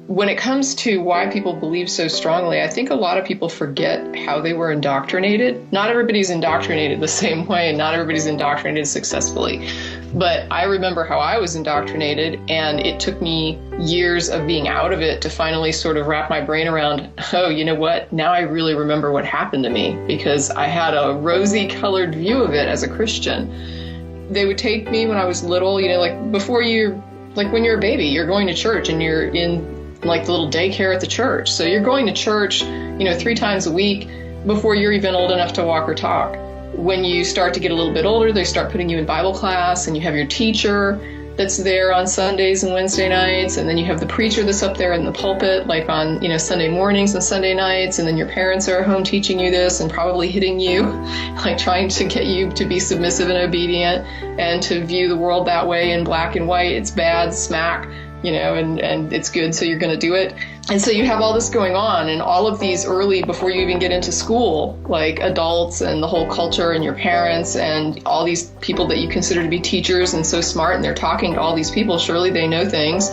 When it comes to why people believe so strongly, I think a lot of people forget how they were indoctrinated. Not everybody's indoctrinated the same way, and not everybody's indoctrinated successfully. But I remember how I was indoctrinated, and it took me years of being out of it to finally sort of wrap my brain around, oh, you know what? Now I really remember what happened to me, because I had a rosy-colored view of it as a Christian. They would take me when I was little, like when you're a baby, you're going to church and you're in like the little daycare at the church. So you're going to church, 3 times a week before you're even old enough to walk or talk. When you start to get a little bit older, they start putting you in Bible class, and you have your teacher that's there on Sundays and Wednesday nights, and then you have the preacher that's up there in the pulpit, like on, Sunday mornings and Sunday nights, and then your parents are at home teaching you this and probably hitting you, like trying to get you to be submissive and obedient and to view the world that way in black and white. It's bad, smack, and it's good, so you're going to do it. And so you have all this going on, and all of these early, before you even get into school, like adults and the whole culture and your parents and all these people that you consider to be teachers and so smart, and they're talking to all these people, surely they know things.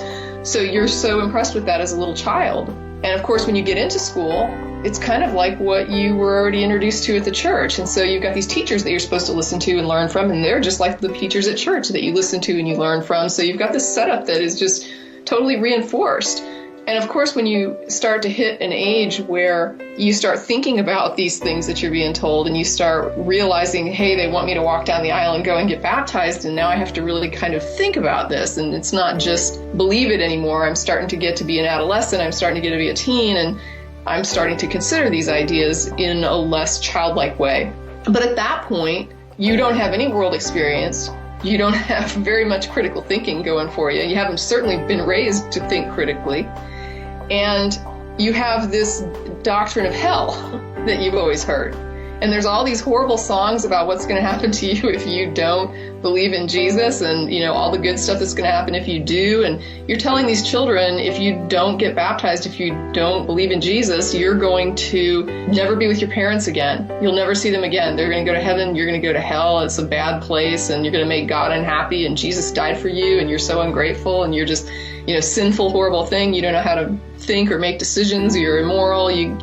So you're so impressed with that as a little child. And of course, when you get into school, it's kind of like what you were already introduced to at the church. And so you've got these teachers that you're supposed to listen to and learn from, and they're just like the teachers at church that you listen to and you learn from. So you've got this setup that is just totally reinforced. And of course, when you start to hit an age where you start thinking about these things that you're being told, and you start realizing, hey, they want me to walk down the aisle and go and get baptized, and now I have to really kind of think about this, and it's not just believe it anymore. I'm starting to get to be an adolescent, I'm starting to get to be a teen, and I'm starting to consider these ideas in a less childlike way. But at that point, you don't have any world experience. You don't have very much critical thinking going for you. You haven't certainly been raised to think critically. And you have this doctrine of hell that you've always heard. And there's all these horrible songs about what's going to happen to you if you don't believe in Jesus, and, all the good stuff that's going to happen if you do. And you're telling these children, if you don't get baptized, if you don't believe in Jesus, you're going to never be with your parents again. You'll never see them again. They're going to go to heaven. You're going to go to hell. It's a bad place, and you're going to make God unhappy, and Jesus died for you, and you're so ungrateful, and you're just, sinful, horrible thing. You don't know how to think or make decisions. You're immoral. You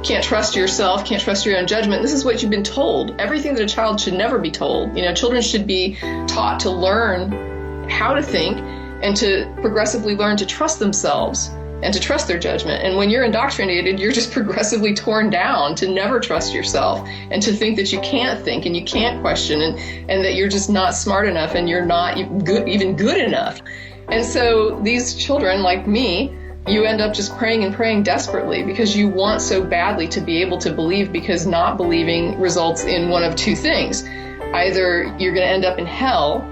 can't trust yourself, can't trust your own judgment. This is what you've been told. Everything that a child should never be told. Children should be taught to learn how to think and to progressively learn to trust themselves and to trust their judgment. And when you're indoctrinated, you're just progressively torn down to never trust yourself and to think that you can't think and you can't question and that you're just not smart enough and you're not even good enough. And so these children, like me, you end up just praying and praying desperately because you want so badly to be able to believe, because not believing results in one of two things. Either you're going to end up in hell,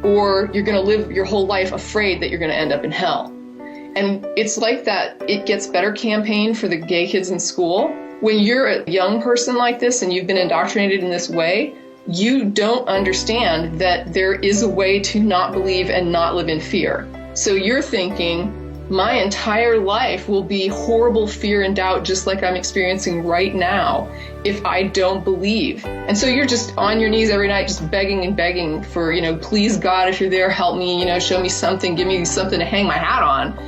or you're going to live your whole life afraid that you're going to end up in hell. And it's like that It Gets Better campaign for the gay kids in school. When you're a young person like this and you've been indoctrinated in this way, you don't understand that there is a way to not believe and not live in fear. So you're thinking, my entire life will be horrible fear and doubt, just like I'm experiencing right now, if I don't believe. And so you're just on your knees every night, just begging and begging for, please God, if you're there, help me, show me something, give me something to hang my hat on.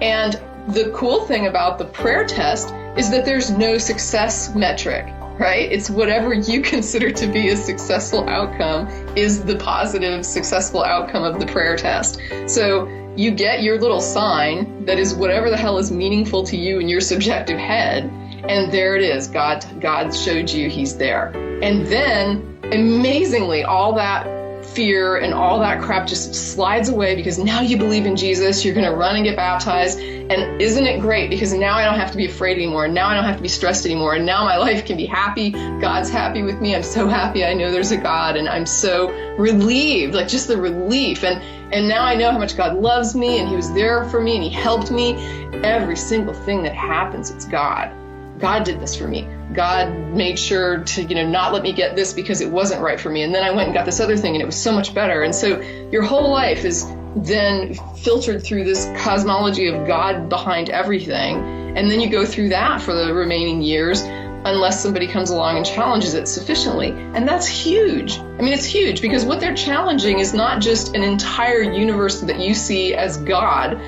And the cool thing about the prayer test is that there's no success metric, right? It's whatever you consider to be a successful outcome is the positive, successful outcome of the prayer test. So you get your little sign that is whatever the hell is meaningful to you in your subjective head, and there it is. God showed you he's there. And then, amazingly, all that fear and all that crap just slides away because now you believe in Jesus, you're going to run and get baptized, and isn't it great? Because now I don't have to be afraid anymore, and now I don't have to be stressed anymore, and now my life can be happy. God's happy with me. I'm so happy I know there's a God, and I'm so relieved, like just the relief. And now I know how much God loves me, and he was there for me, and he helped me. Every single thing that happens, it's God. God did this for me. God made sure to, not let me get this because it wasn't right for me. And then I went and got this other thing and it was so much better. And so your whole life is then filtered through this cosmology of God behind everything. And then you go through that for the remaining years unless somebody comes along and challenges it sufficiently. And that's huge. I mean, it's huge because what they're challenging is not just an entire universe that you see as God,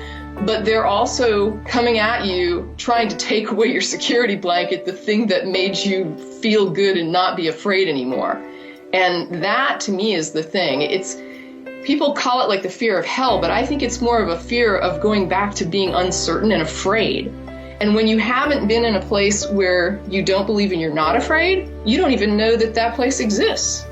but they're also coming at you, trying to take away your security blanket, the thing that made you feel good and not be afraid anymore. And that, to me, is the thing. People call it like the fear of hell, but I think it's more of a fear of going back to being uncertain and afraid. And when you haven't been in a place where you don't believe and you're not afraid, you don't even know that that place exists.